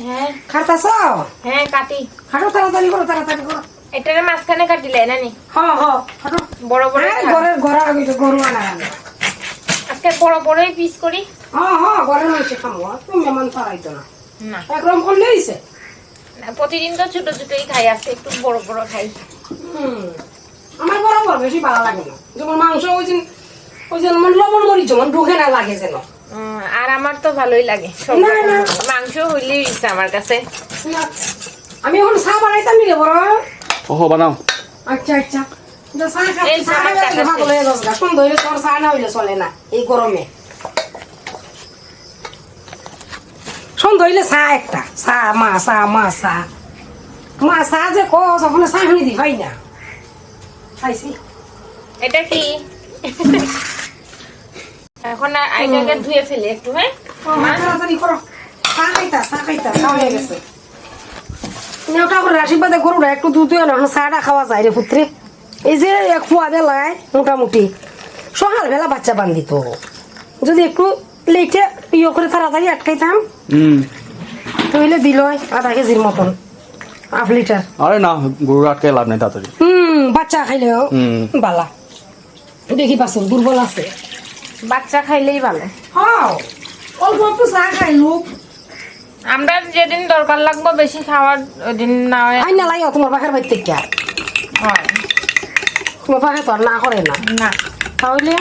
হ্যাঁ খাটাছ? হ্যাঁ কাটি। খাটো তাড়াতাড়ি করো, তাড়াতাড়ি করো। এটার মাঝখানে কাটিলে নানি? হ্যাঁ হ্যাঁ খাটো। বড় বড় ঘরের ঘোরা হইছে, গরু আনা আনা। আজকে বড় বড়ই পিস করি। হ্যাঁ হ্যাঁ ঘরের মাংস খামো, তুমি মেহমান পারাইতো না। না একরকম করলে হইছে। প্রতিদিন তো ছোট ছোটই খাই, আজকে একটু বড় বড় খাই। আমার বরাবর বেশি ভালো লাগে না, যেমন মাংস ওই যেন মানে লবণ মরিচ যেমন ঢুকে না লাগে যেন। আর আমার তো ভালোই লাগে সব না, না। মাংস হইলেই ইচ্ছা আমার কাছে। না, আমি এখন চা বানাইতাম নি রে বড়। ওহো বানাও। আচ্ছা আচ্ছা চা এই চা আমার কাছে ভালো হয়ে গেছে, সন্ধ্যা হইলে তোর চা না হইলে চলে না এই গরমে। সন্ধ্যা হইলে চা একটা, চা মা চা মা চা মা চা যে কস ওখানে চা খানি দি ভাই না খাইছি। এটা কি এখন আইটাকে ধুয়ে ফেলি একটু। হ্যাঁ তাড়াতাড়ি করো, চা খাইতা চা হয়ে গেছে। ওটা করে আশীর্বাদে গরুটা একটু দুধ হয়ে না চাটা খাওয়া যায় রে পুত্রে। এই যে খোয়া বেলায় মোটামুটি সকালবেলা বাচ্চা বান্ধিত, যদি একটু লেটে ইয়ে করে তাড়াতাড়ি আটকাইতাম তাহলে দিল আধা কেজির মতন, 1/2 লিটার। আরে না, গরু আটকে লাভ নেই তাড়াতাড়ি। বাচ্চা খাইলেও বালা। দেখি পাচ্ছেন দুর্বল আছে, বাচ্চা খাইলেই ভালো। হ্যাঁ অল্প একটু চা খাই লোক। আমরা যেদিন দরকার লাগবো বেশি খাওয়ার ওদিন না হয়। আই না লাগে তোমার পাখের বাড়িতে কে? হয় তোমার পাখে তো আর না করে না না। তাহলে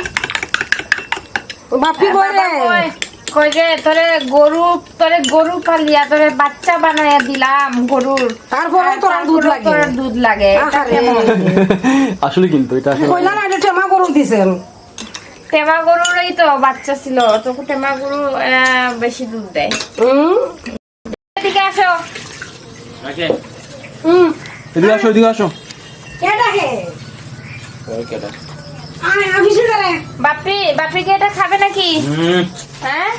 বাপি করে কই যে তোরে গরু পালিয়া তোরে বাচ্চা বানাইয়া দিলাম গরুর, তারপরে তোর আর দুধ লাগে। তোর দুধ লাগে। এটা আহারে। কেমন? আসলে কিন্তু এটা আসলে কইলা না এটা টেমা গরু দিছেন। টেমা গরুরই তো বাচ্চা ছিল, তো টেমা গরু বেশি দুধ দেয়। এদিকে আসো। এদিকে আসো। এটা কে? আয় অফিসে করে। বাপি কি এটা খাবে নাকি? হ্যাঁ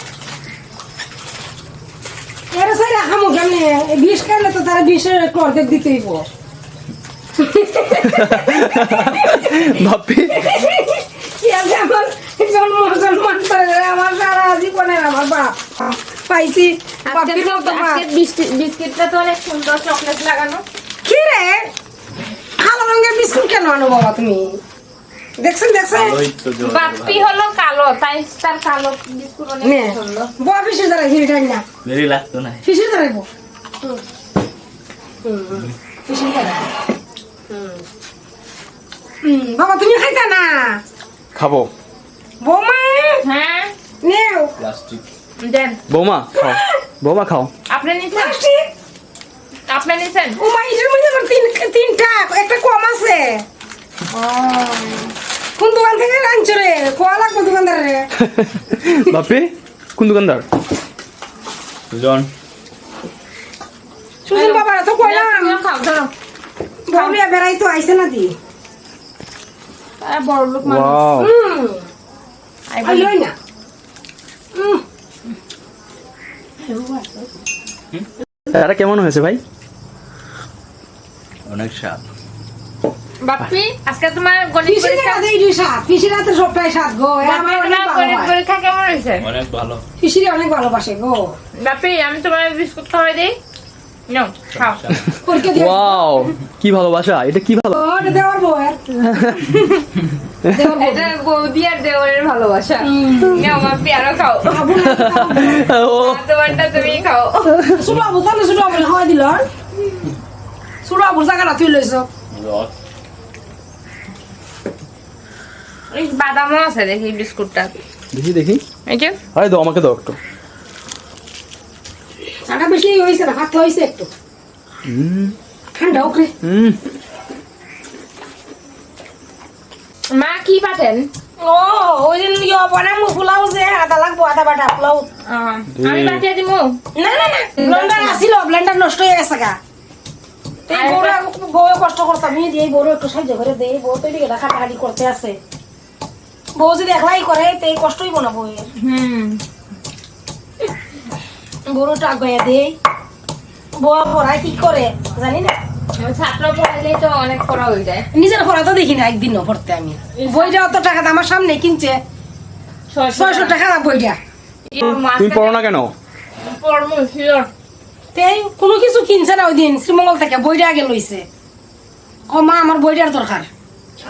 এর সাইরা খামু কেমনে? 20 খাইলে তো তারা 20 এর একটু অর্ধেক দিতেই হইব। বাপি কি আছে আমার জন্ম মুসলমান করে আমার সারা জীবনের আমার বাপ পাইছি বাপির মতো বাপ। আজকে বিস্কিটটা তো অনেক সুন্দর চকলেট লাগানো। কি রে কালো রঙের বিস্কুট কেন আনো বাবা তুমি? দেখছেন বাপি হলো কালো, তাই তার কালো বিস্কুট অনেক নে পছন্দ। বউ অফিসে দাঁড়াই হিরে না মেরি লাগতো না। ফিসে দাঁড়াইব ফিসে দাঁড়াই। বাবা তুমি খাইতা না? খাবো। বৌমা হ্যাঁ নেও প্লাস্টিক দেন। বৌমা খাও। আপনি নিছেন? প্লাস্টিক। আপনি নিছেন? ও মা এটার মধ্যে আবার তিনটা একটা কম আছে। কোন দোকান থেকে আনছো রে? কোয়া লাগবে দোকানদারে। বাপি কোন দোকানদার? সুজন সুজন বাবা তো কইলাম তুমিও খাও, ধরো। বউলিয়া বেড়াই তো আইছে না দি। বড় লোক মানুষ। ওয়াও। আইলই না। এটা কেমন হয়েছে ভাই? অনেক স্বাদ। বাপি আজকে তোমার গণিত পিসির পরীক্ষা, রাতে ইডি সাত, পিসির রাতে সবটাই সাত গো। আমার অনেক গণিত ভালো পরীক্ষা কেমন হয়েছে? অনেক ভালো। পিসির অনেক ভালোবাসে গো। বাপি আমি তোমার বিস্কুট খাওয়াই দিই, নাও খাও। পরীক্ষা দিয়ে ওয়াও কি ভালোবাসা, এটা কি ভালো। ওটা দেওয়ার বউয়ের। দেওয়ার বউ। এটা বৌদি আর দেওরের ভালোবাসা। নাও বাপি আরো খাও, ও তোমারটা তুমি খাও। ছোট আবু তাহলে ছোট আবু খাওয়াই দিল। ছোট আবুর জায়গাটা তুই লইছ। রস এই বাদামও আছে দেখি বিস্কুটটা। দেখি এই যে আরে দাও আমাকে দাও একটু। চাটা বেশি হয়েছে না, পাতলা হয়েছে একটু। ঠান্ডা ওকে। মা কি পাঠেন? ও ওই দিন ইয়ে বানামু পোলাও যে আদা লাগবো, আদা বাটা পোলাও। আমি পাঠিয়ে দিমু। না ব্লেন্ডার আসিল, ব্লেন্ডার নষ্ট হয়ে গেছে গা। এই বউ কষ্ট করতাম, আমি দিয়ে বউ একটু সাহায্য করে দেই। বউ তো এদিকে কাটাকাটি করতে আছে। বউ যদি একলাই করে তো এই কষ্টই বনা বউয়ের। বউটা আগাইয়া দেই। বউ পড়ায় কি করে জানি না। ছাত্র পড়াইলেই তো অনেক পড়া হয়ে যায়। নিজের পড়া তো দেখি না একদিনও পড়তে আমি। বইটা অত টাকা আমার সামনে কিনছে, 600 টাকা বইটা। তুমি পড়ো না কেন? পড়মু শিওর। তাই কোনো কিছু কিনছে না ওই দিন শ্রীমঙ্গল থেকে বইটা আগে লইছে ও মা আমার বইটার দরকার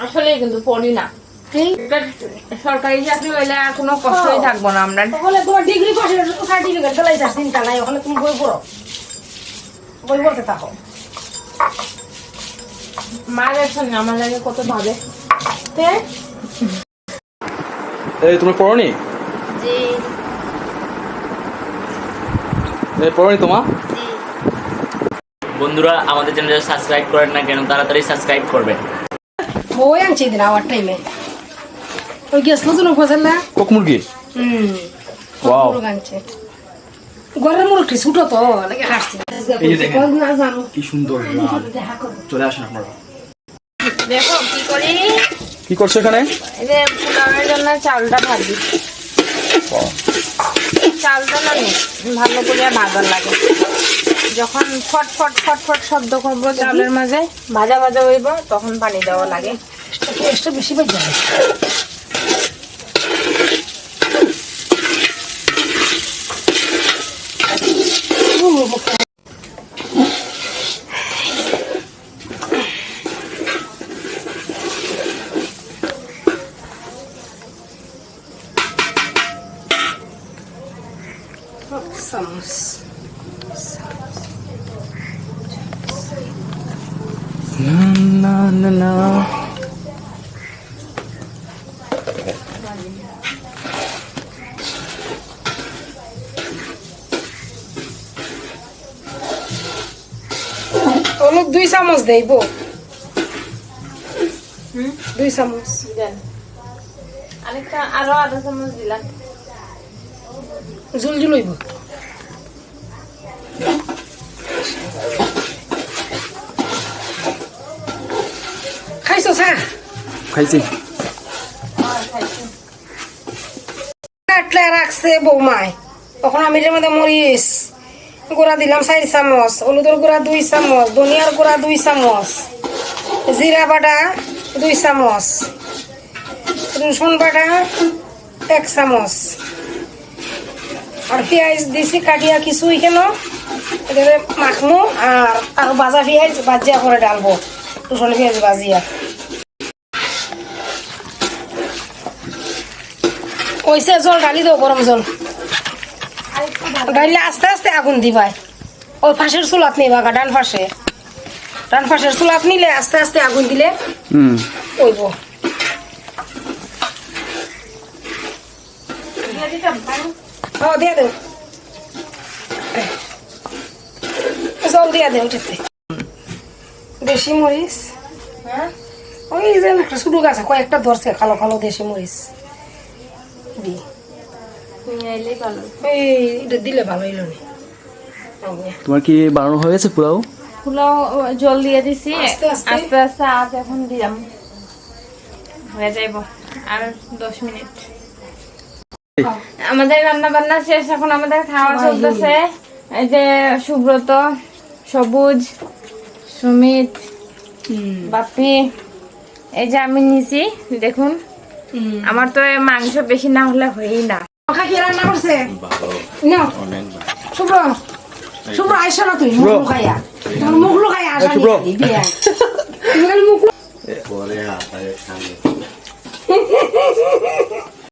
আসলে কিন্তু পড়ি না এই এটা সরকারি চাকরি হইলে আর কোনো কষ্টই থাকবো না আমরা। ওখানে তোমার ডিগ্রি পাশের সার্টিফিকেট ফেলাইছে চিন্তা নাই ওখানে তুমি বই পড়ো বই পড়তে থাকো মা দেখছেন আমার লাগে কত ভাবে। তাই এই তুমি পড়নি? জি এই পড়নি তোমা? বন্ধুরা আমাদের চ্যানেলটা সাবস্ক্রাইব করেন না কেন, তাড়াতাড়ি সাবস্ক্রাইব করবেন। বই আনছি দিন আওয়ার টাইমে ওই গেছিল তো ফসল না কক মুরগি? ওয়াও। মুরগ আনছে ঘরের মুরগটি ছোটো তো লাগে হাসছি এই যে দেখেন। না জানো কি সুন্দর লাল। দেখা করবো চলে আসেন আপনারা। দেখো কি করি, কি করছো এখানে? এই যে পোলাওয়ের জন্য চালটা ভাজি। চালটা না ভালো করে ভাজার লাগে, যখন ফট ফট ফট ফট শব্দ করবো চালের মাঝে ভাজা ভাজা হইব তখন পানি দেওয়া লাগে। টেস্টটা বেশি পাই যাবে চামচ না না না। হলুদ 2 চামচ দেব 2 চামচ দেন আরেকটা আরো আধা চামচ দিলাম। জুল জুল হইব খাইছো চা খাইছি। কাটলে রাখছে বৌমায় তখন আমি এর মধ্যে মরিচ গুঁড়া দিলাম 4 চামচ, হলুদের গুঁড়া 2 চামচ, ধনিয়ার গুঁড়া 2 চামচ, জিরা বাটা 2 চামচ, রসুন বাটা 1 চামচ আর পেঁয়াজ দিছি কাটিয়া কিছু এখানে এটাকে মাখমু আর ভাজা পেঁয়াজ ভাজিয়া করে ডালবো রসুন পেঁয়াজ ভাজিয়া। ওইসে জল ঢালি দাও গরম জল ডাইলে আস্তে আস্তে আগুন দিবাই ওই পাশের চুলাত নিবা ডান পাশের চুলাত নিলে আস্তে আস্তে আগুন দিলে ওইব। দিয়া দেও জল দিয়া দেও ওটাতে দেশি মরিচ ওই যে একটা শুরু গাছে কয়েকটা ধরছে কালো কালো দেশি মরিচ দি এইটা দিলে ভালো হইল না। তোমার কি বানানো হয়ে গেছে পোলাও? পোলাও জল দিয়ে দিছি আস্তে আস্তে। আস্তে আস্তে আজ এখন দিলাম হয়ে যাইব আর 10 মিনিট। আমাদের রান্না বান্না শেষ, এখন আমাদের খাওয়া চলতেছে। এই যে সুব্রত, সবুজ, সুমিত, বাপি, এই যে আমি নিছি দেখুন। আমার তো এই মাংস বেশি না হলে হয়ই না। ওখা কি রান্না করছে নাও শুভ্র শুভ্র আইসো না তুই মুখ লুকাইয়া তোমার মুখ লুকাইয়া আসা শুভ্র। তুমি খালি মুখ